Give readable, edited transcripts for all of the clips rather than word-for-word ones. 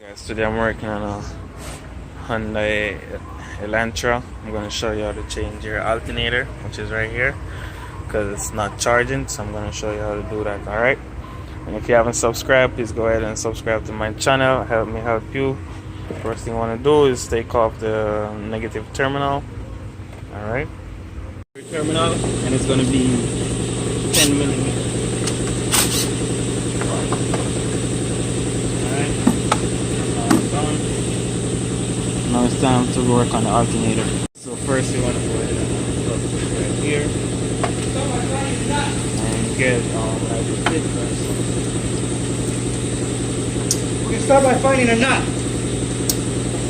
Guys, today I'm working on a Hyundai Elantra. I'm going to show you how to change your alternator, which is right here, because it's not charging. So I'm going to show you how to do that. Alright, and if you haven't subscribed, please go ahead and subscribe to my channel. Help me help you. First thing you want to do is take off the negative terminal. Alright, terminal, and it's going to be 10 millimeters. Now it's time to work on the alternator. So first you want to go ahead and plug this right here and get like a fit first. We can start by finding a nut.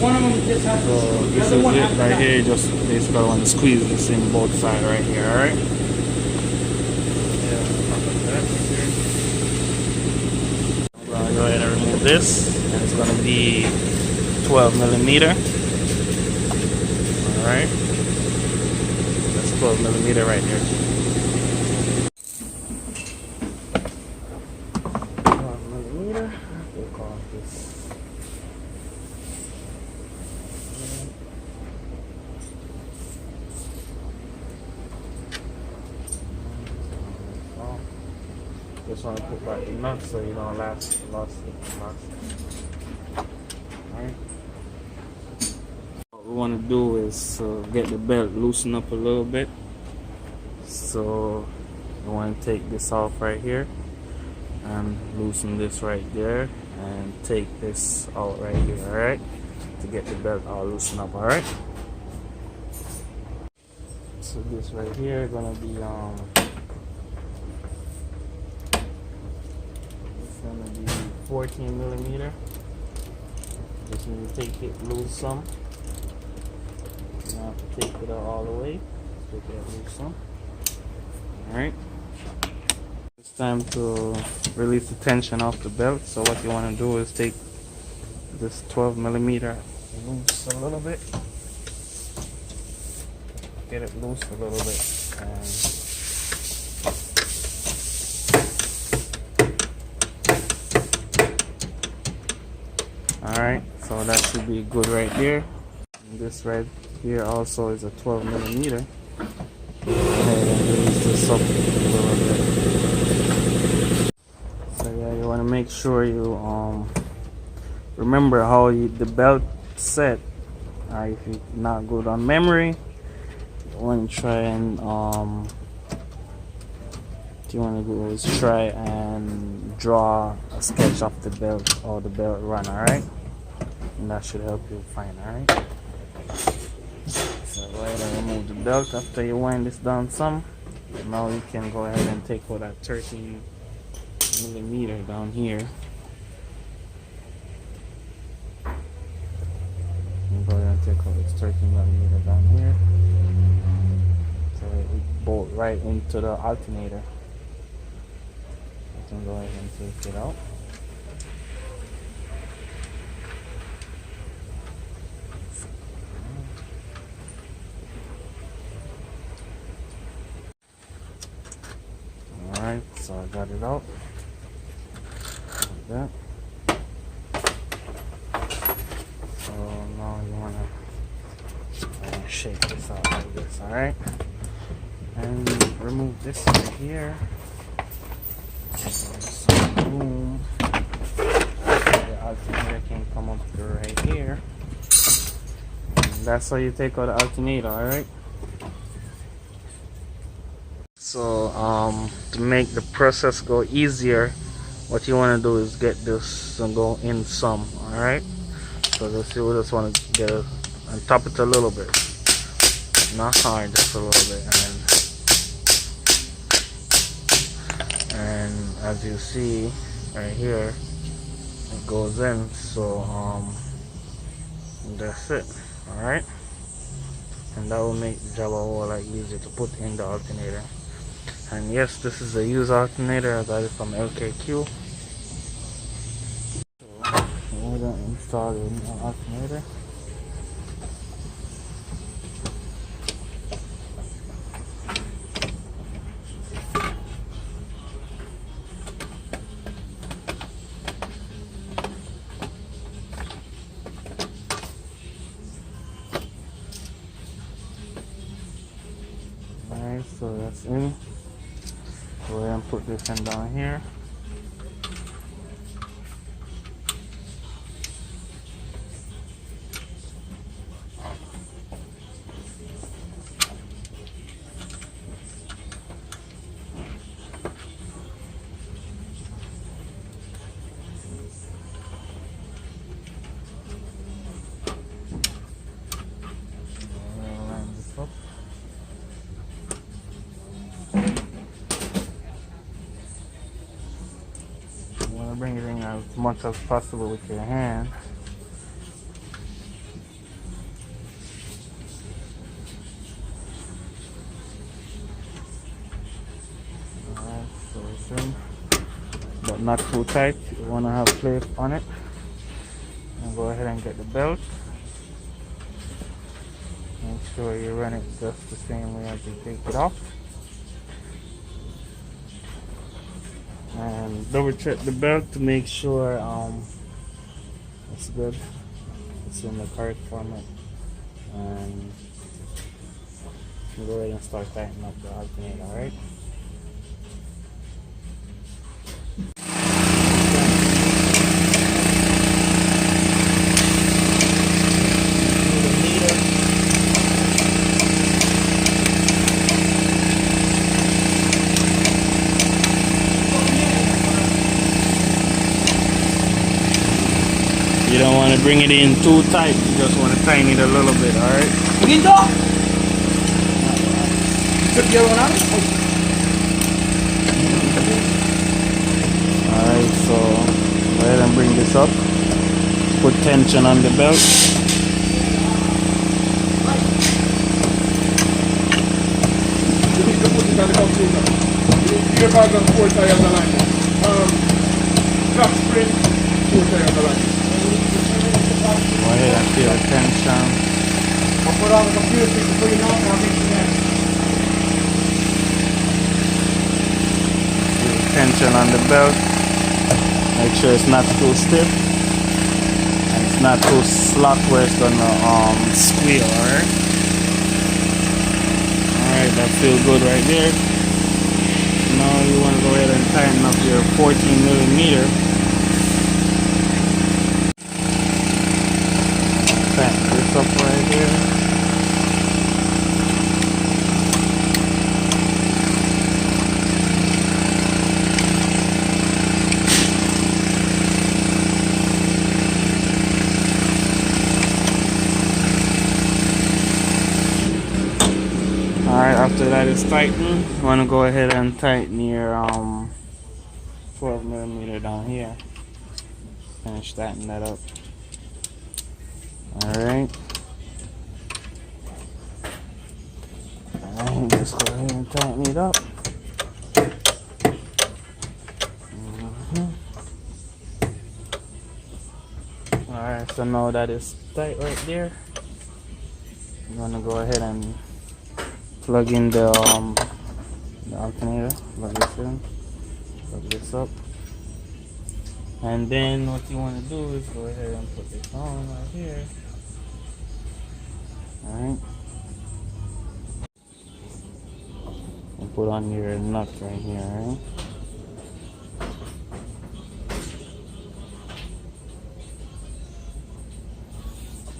One of them just has So this is it right here. You just basically want to squeeze this in both sides right here, alright? I'm going to go ahead and remove this, and it's going to be 12 millimeter. Alright, that's 12 millimeter right there. 12 millimeter. Take off this. Just want to put back the nut so you don't lost it. Alright. What we want to do is get the belt loosened up a little bit. So we want to take this off right here and loosen this right there and take this out right here, alright, to get the belt all loosened up. Alright, so this right here is gonna be it's gonna be 14 millimeter. Just need to take it loose some. You don't have to take it out all the way. Take it loose some. Alright. It's time to release the tension off the belt. So what you want to do is take this 12 millimeter loose a little bit. Get it loose a little bit. Alright, so that should be good right there. And this right here also is a 12 millimeter. Go ahead and release this up a little bit. So yeah, you want to make sure you remember how the belt set. If you're not good on memory, you want to try and what you want to do is try and draw a sketch of the belt or the belt run. Alright, and that should help you find. Alright, so go ahead and remove the belt after you wind this down some. Now you can go ahead and take out that 13 millimeter down here. You go ahead and take out this 13 millimeter down here. So it bolt right into the alternator. You can go ahead and take it out. Alright, so I got it out like that. So now you want to shake this out like this, alright? And remove this right here. So boom. The alternator can come up to right here. And that's how you take out the alternator, alright? So to make the process go easier, what you want to do is get this and go in some. Alright, so you just want to get it and top it a little bit, not hard, just a little bit, and as you see right here, it goes in. So that's it. Alright, and that will make the job a whole lot easier to put in the alternator. And yes, this is a used alternator. I got it from LKQ. So we're gonna install the new alternator. so that's in. Go ahead and put this in down here. Line this up. You want to bring it in as much as possible with your hand. Alright, so it's in, but not too tight. You want to have plate on it. And go ahead and get the belt. Make sure you run it just the same way as you take it off. And double check the belt to make sure it's good. It's in the correct format. And you go ahead and start tightening up the alternator, alright? You don't want to bring it in too tight, you just want to tighten it a little bit, alright? Begitu. Kerja orang. Alright, so go ahead and bring this up. Put tension on the belt. Go ahead and feel tension. I'll put on the computer before you know it, I'll make you that. Feel tension on the belt. Make sure it's not too stiff. And it's not too slack where it's gonna squeal, alright? Alright, that feels good right there. Now you want to go ahead and tighten up your 14 millimeter. Tighten this up right here. Alright, after that is tightened, you want to go ahead and tighten your 12 millimeter down here. Finish tightening that up. Alright. Alright, just go ahead and tighten it up. Alright, so now that is tight right there, I'm gonna go ahead and plug in the alternator. Plug this in, plug this up, and then what you want to do is go ahead and put this on right here. Alright, and put on your nut right here, right?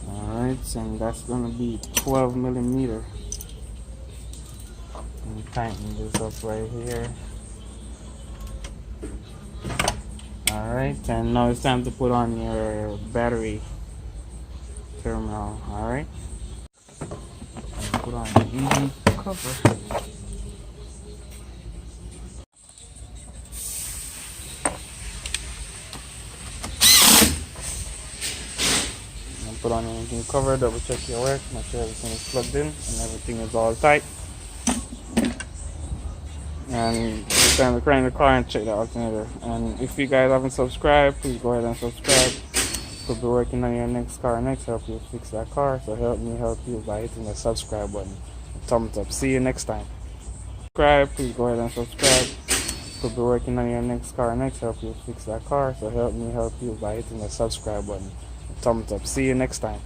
Alright, and that's gonna be 12 millimeter. And tighten this up right here. Alright, and now it's time to put on your battery terminal. Alright, put on the engine cover. Put on the engine cover, double check your work, make sure everything is plugged in and everything is all tight. And it's time to crank the car and check the alternator. And if you guys haven't subscribed, please go ahead and subscribe. We'll be working on your next car next, help you fix that car. So help me help you by hitting the subscribe button. Thumbs up. See you next time. Subscribe, please go ahead and subscribe. We'll be working on your next car next, help you fix that car. So help me help you by hitting the subscribe button. Thumbs up. See you next time.